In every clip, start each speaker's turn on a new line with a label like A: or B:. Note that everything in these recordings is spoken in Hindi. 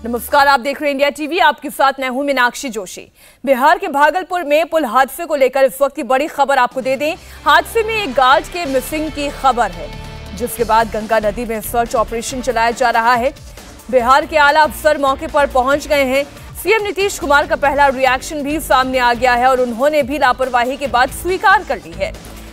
A: नमस्कार, आप देख रहे हैं इंडिया टीवी। आपके साथ मैं हूं मीनाक्षी जोशी। बिहार के भागलपुर में पुल हादसे को लेकर इस वक्त की बड़ी खबर आपको दे दें। हादसे में एक गार्ड के मिसिंग की खबर है, जिसके बाद गंगा नदी में सर्च ऑपरेशन चलाया जा रहा है। बिहार के आला अफसर मौके पर पहुंच गए हैं। सीएम नीतीश कुमार का पहला रिएक्शन भी सामने आ गया है और उन्होंने भी लापरवाही के बाद स्वीकार कर ली है।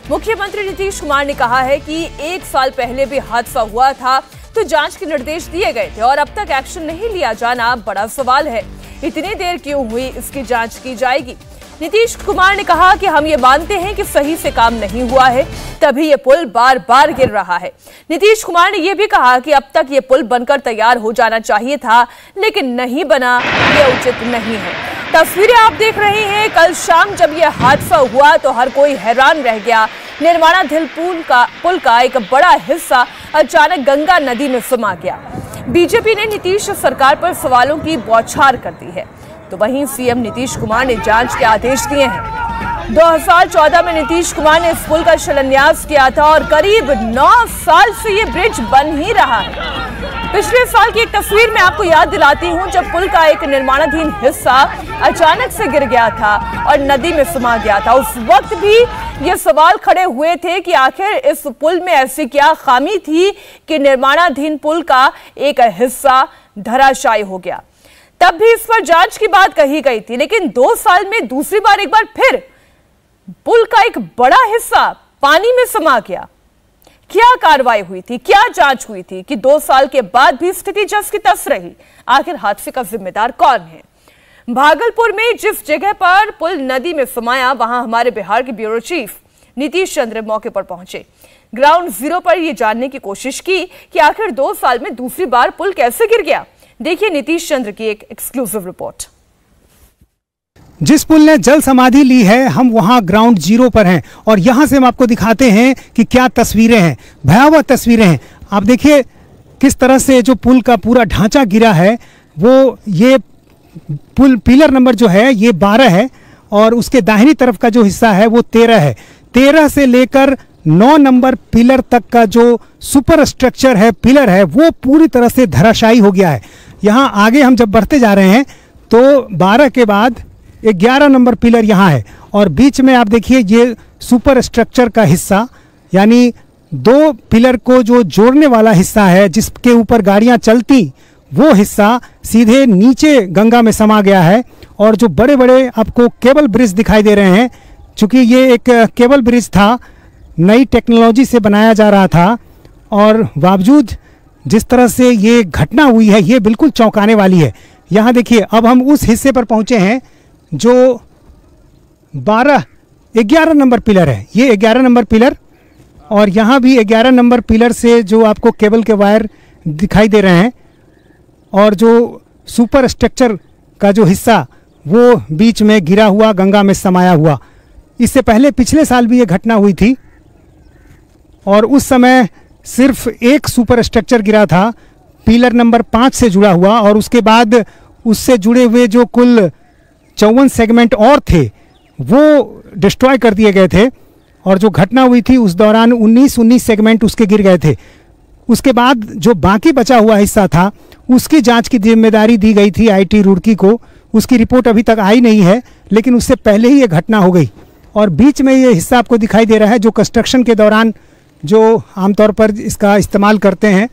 A: मुख्यमंत्री नीतीश कुमार ने कहा है कि 1 साल पहले भी हादसा हुआ था तो जांच के निर्देश दिए गए थे और अब तक एक्शन नहीं लिया जाना बड़ा सवाल है। इतनी देर क्यों हुई, इसकी जांच की जाएगी। नीतीश कुमार ने कहा कि हम ये मानते हैं कि सही से काम नहीं हुआ है, तभी ये पुल बार बार गिर रहा है। नीतीश कुमार ने यह भी कहा कि अब तक ये पुल बनकर तैयार हो जाना चाहिए था, लेकिन नहीं बना, ये उचित नहीं है। तस्वीरें आप देख रहे हैं। कल शाम जब यह हादसा हुआ तो हर कोई हैरान रह गया। निर्माणाधीन पुल का एक बड़ा हिस्सा अचानक गंगा नदी में समा गया। बीजेपी ने नीतीश सरकार पर सवालों की बौछार कर दी है, तो वहीं सीएम नीतीश कुमार ने जांच के आदेश दिए हैं। 2014 में नीतीश कुमार ने इस पुल का शिलान्यास किया था और करीब 9 साल से ये ब्रिज बन ही रहा है। पिछले साल की एक तस्वीर में आपको याद दिलाती हूं, जब पुल का एक निर्माणाधीन हिस्सा अचानक से गिर गया था और नदी में समा गया था। उस वक्त भी ये सवाल खड़े हुए थे कि आखिर इस पुल में ऐसी क्या खामी थी कि निर्माणाधीन पुल का एक हिस्सा धराशायी हो गया। तब भी इस पर जांच की बात कही गई थी, लेकिन 2 साल में दूसरी बार एक बार फिर पुल का एक बड़ा हिस्सा पानी में समा गया। क्या कार्रवाई हुई थी, क्या जांच हुई थी कि 2 साल के बाद भी स्थिति जस की तस रही? आखिर हादसे का जिम्मेदार कौन है? भागलपुर में जिस जगह पर पुल नदी में समाया, वहां हमारे बिहार के ब्यूरो चीफ नीतीश चंद्र मौके पर पहुंचे। ग्राउंड जीरो पर यह जानने की कोशिश की कि आखिर 2 साल में दूसरी बार पुल कैसे गिर गया। देखिए नीतीश चंद्र की एक एक्सक्लूसिव रिपोर्ट।
B: जिस पुल ने जल समाधि ली है, हम वहां ग्राउंड जीरो पर हैं और यहां से हम आपको दिखाते हैं कि क्या तस्वीरें हैं। भयावह तस्वीरें हैं। आप देखिए किस तरह से जो पुल का पूरा ढांचा गिरा है। वो ये पुल पिलर नंबर जो है ये 12 है और उसके दाहिनी तरफ का जो हिस्सा है वो 13 है। 13 से लेकर 9 नंबर पिलर तक का जो सुपर स्ट्रक्चर है, पिलर है, वो पूरी तरह से धराशायी हो गया है। यहाँ आगे हम जब बढ़ते जा रहे हैं तो 12 के बाद 11 नंबर पिलर यहाँ है और बीच में आप देखिए ये सुपर स्ट्रक्चर का हिस्सा, यानी 2 पिलर को जो जोड़ने वाला हिस्सा है जिसके ऊपर गाड़ियाँ चलती, वो हिस्सा सीधे नीचे गंगा में समा गया है। और जो बड़े बड़े आपको केबल ब्रिज दिखाई दे रहे हैं, चूँकि ये एक केबल ब्रिज था, नई टेक्नोलॉजी से बनाया जा रहा था और बावजूद जिस तरह से ये घटना हुई है ये बिल्कुल चौंकाने वाली है। यहाँ देखिए अब हम उस हिस्से पर पहुँचे हैं जो 11 नंबर पिलर है। ये 11 नंबर पिलर और यहाँ भी 11 नंबर पिलर से जो आपको केबल के वायर दिखाई दे रहे हैं और जो सुपर स्ट्रक्चर का जो हिस्सा वो बीच में गिरा हुआ, गंगा में समाया हुआ। इससे पहले पिछले साल भी ये घटना हुई थी और उस समय सिर्फ एक सुपर स्ट्रक्चर गिरा था, पिलर नंबर 5 से जुड़ा हुआ, और उसके बाद उससे जुड़े हुए जो कुल 54 सेगमेंट और थे वो डिस्ट्रॉय कर दिए गए थे। और जो घटना हुई थी उस दौरान 19 सेगमेंट उसके गिर गए थे। उसके बाद जो बाकी बचा हुआ हिस्सा था उसकी जांच की जिम्मेदारी दी गई थी आईटी रुड़की को। उसकी रिपोर्ट अभी तक आई नहीं है, लेकिन उससे पहले ही ये घटना हो गई। और बीच में ये हिस्सा आपको दिखाई दे रहा है जो कंस्ट्रक्शन के दौरान जो आमतौर पर इसका इस्तेमाल करते हैं,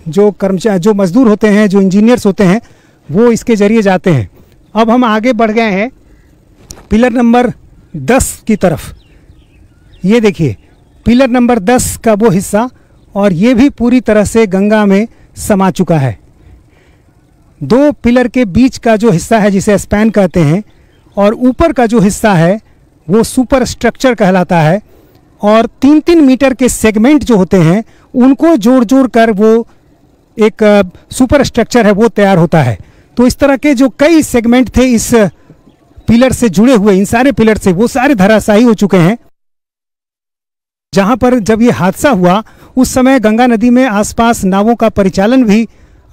B: जो कर्मचारी, जो मजदूर होते हैं, जो इंजीनियर्स होते हैं, वो इसके ज़रिए जाते हैं। अब हम आगे बढ़ गए हैं पिलर नंबर 10 की तरफ। ये देखिए पिलर नंबर 10 का वो हिस्सा, और ये भी पूरी तरह से गंगा में समा चुका है। 2 पिलर के बीच का जो हिस्सा है जिसे स्पैन कहते हैं, और ऊपर का जो हिस्सा है वो सुपर स्ट्रक्चर कहलाता है। और 3-3 मीटर के सेगमेंट जो होते हैं उनको जोड़ जोड़ कर वो एक सुपर स्ट्रक्चर है वो तैयार होता है। तो इस तरह के जो कई सेगमेंट थे इस पिलर से जुड़े हुए, इन सारे पिलर से, वो सारे धराशायी हो चुके हैं। जहां पर जब ये हादसा हुआ उस समय गंगा नदी में आसपास नावों का परिचालन भी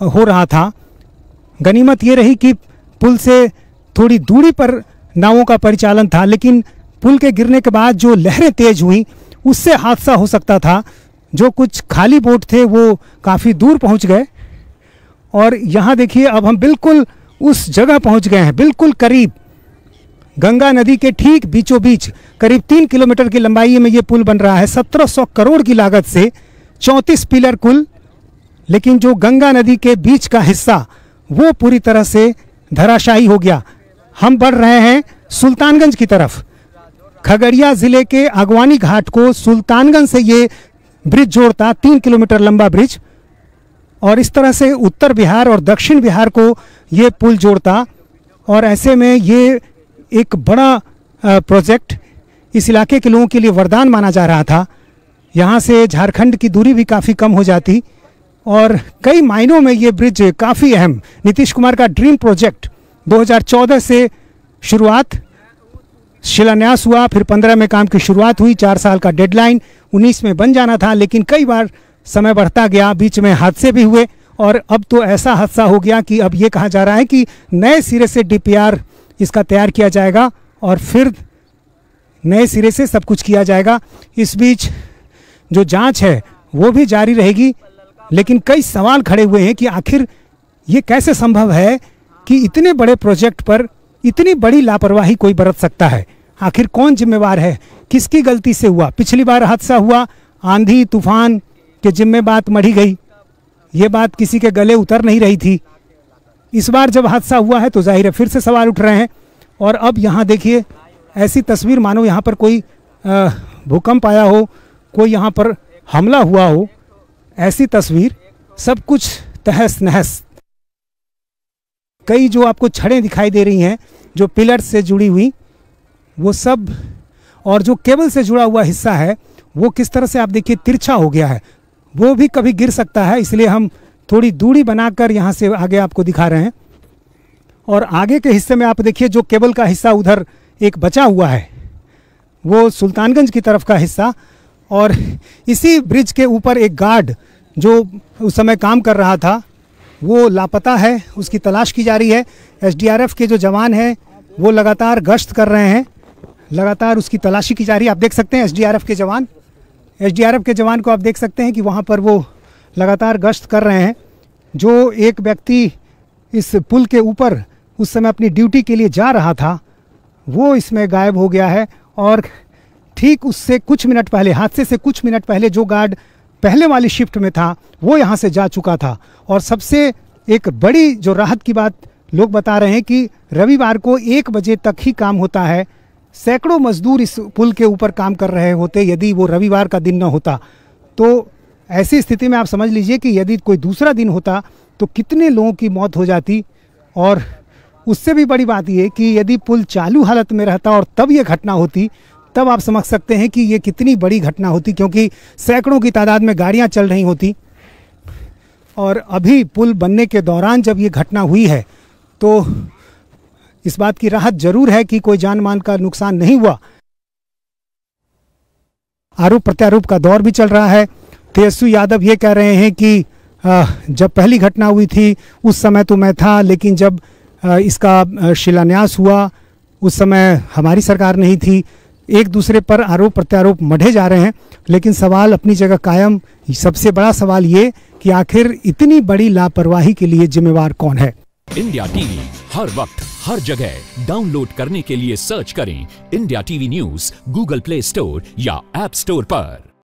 B: हो रहा था। गनीमत ये रही कि पुल से थोड़ी दूरी पर नावों का परिचालन था, लेकिन पुल के गिरने के बाद जो लहरें तेज हुई उससे हादसा हो सकता था। जो कुछ खाली बोट थे वो काफ़ी दूर पहुंच गए और यहाँ देखिए अब हम बिल्कुल उस जगह पहुँच गए हैं, बिल्कुल करीब गंगा नदी के ठीक बीचों बीच करीब 3 किलोमीटर की लंबाई में ये पुल बन रहा है। 1700 करोड़ की लागत से 34 पिलर कुल, लेकिन जो गंगा नदी के बीच का हिस्सा वो पूरी तरह से धराशायी हो गया। हम बढ़ रहे हैं सुल्तानगंज की तरफ। खगड़िया जिले के अगवानी घाट को सुल्तानगंज से ये ब्रिज जोड़ता, 3 किलोमीटर लंबा ब्रिज, और इस तरह से उत्तर बिहार और दक्षिण बिहार को ये पुल जोड़ता। और ऐसे में ये एक बड़ा प्रोजेक्ट इस इलाके के लोगों के लिए वरदान माना जा रहा था। यहाँ से झारखंड की दूरी भी काफ़ी कम हो जाती और कई मायनों में ये ब्रिज काफ़ी अहम, नीतीश कुमार का ड्रीम प्रोजेक्ट 2014 से शुरुआत, शिलान्यास हुआ, फिर 15 में काम की शुरुआत हुई, 4 साल का डेडलाइन, 19 में बन जाना था, लेकिन कई बार समय बढ़ता गया, बीच में हादसे भी हुए और अब तो ऐसा हादसा हो गया कि अब ये कहा जा रहा है कि नए सिरे से DPR इसका तैयार किया जाएगा और फिर नए सिरे से सब कुछ किया जाएगा। इस बीच जो जांच है वो भी जारी रहेगी, लेकिन कई सवाल खड़े हुए हैं कि आखिर ये कैसे संभव है कि इतने बड़े प्रोजेक्ट पर इतनी बड़ी लापरवाही कोई बरत सकता है। आखिर कौन जिम्मेवार है, किसकी गलती से हुआ? पिछली बार हादसा हुआ, आंधी तूफान के जिम्मे बात मढ़ी गई, ये बात किसी के गले उतर नहीं रही थी। इस बार जब हादसा हुआ है तो जाहिर है फिर से सवाल उठ रहे हैं। और अब यहाँ देखिए ऐसी तस्वीर मानो यहाँ पर कोई भूकंप आया हो, कोई यहाँ पर हमला हुआ हो, ऐसी तस्वीर, सब कुछ तहस नहस। कई जो आपको छड़ें दिखाई दे रही हैं जो पिलर से जुड़ी हुई, वो सब, और जो केबल से जुड़ा हुआ हिस्सा है वो किस तरह से आप देखिए तिरछा हो गया है, वो भी कभी गिर सकता है, इसलिए हम थोड़ी दूरी बनाकर यहाँ से आगे आपको दिखा रहे हैं। और आगे के हिस्से में आप देखिए जो केबल का हिस्सा उधर एक बचा हुआ है वो सुल्तानगंज की तरफ का हिस्सा, और इसी ब्रिज के ऊपर एक गार्ड जो उस समय काम कर रहा था वो लापता है, उसकी तलाश की जा रही है। SDRF के जो जवान हैं वो लगातार गश्त कर रहे हैं, लगातार उसकी तलाशी की जा रही है। आप देख सकते हैं SDRF के जवान को आप देख सकते हैं कि वहाँ पर वो लगातार गश्त कर रहे हैं। जो एक व्यक्ति इस पुल के ऊपर उस समय अपनी ड्यूटी के लिए जा रहा था वो इसमें गायब हो गया है, और ठीक उससे कुछ मिनट पहले, हादसे से कुछ मिनट पहले जो गार्ड पहले वाली शिफ्ट में था वो यहाँ से जा चुका था। और सबसे एक बड़ी जो राहत की बात लोग बता रहे हैं कि रविवार को 1 बजे तक ही काम होता है। सैकड़ों मजदूर इस पुल के ऊपर काम कर रहे होते यदि वो रविवार का दिन न होता। तो ऐसी स्थिति में आप समझ लीजिए कि यदि कोई दूसरा दिन होता तो कितने लोगों की मौत हो जाती। और उससे भी बड़ी बात ये कि यदि पुल चालू हालत में रहता और तब ये घटना होती, तब आप समझ सकते हैं कि ये कितनी बड़ी घटना होती, क्योंकि सैकड़ों की तादाद में गाड़ियां चल रही होती। और अभी पुल बनने के दौरान जब ये घटना हुई है तो इस बात की राहत जरूर है कि कोई जान मान का नुकसान नहीं हुआ। आरोप प्रत्यारोप का दौर भी चल रहा है। तेजस्वी यादव ये कह रहे हैं कि जब पहली घटना हुई थी उस समय तो मैं था, लेकिन जब इसका शिलान्यास हुआ उस समय हमारी सरकार नहीं थी। एक दूसरे पर आरोप प्रत्यारोप मढ़े जा रहे हैं, लेकिन सवाल अपनी जगह कायम। सबसे बड़ा सवाल ये कि आखिर इतनी बड़ी लापरवाही के लिए जिम्मेवार कौन है?
C: इंडिया टीवी हर वक्त हर जगह डाउनलोड करने के लिए सर्च करें India TV news Google play store या ऐप स्टोर पर।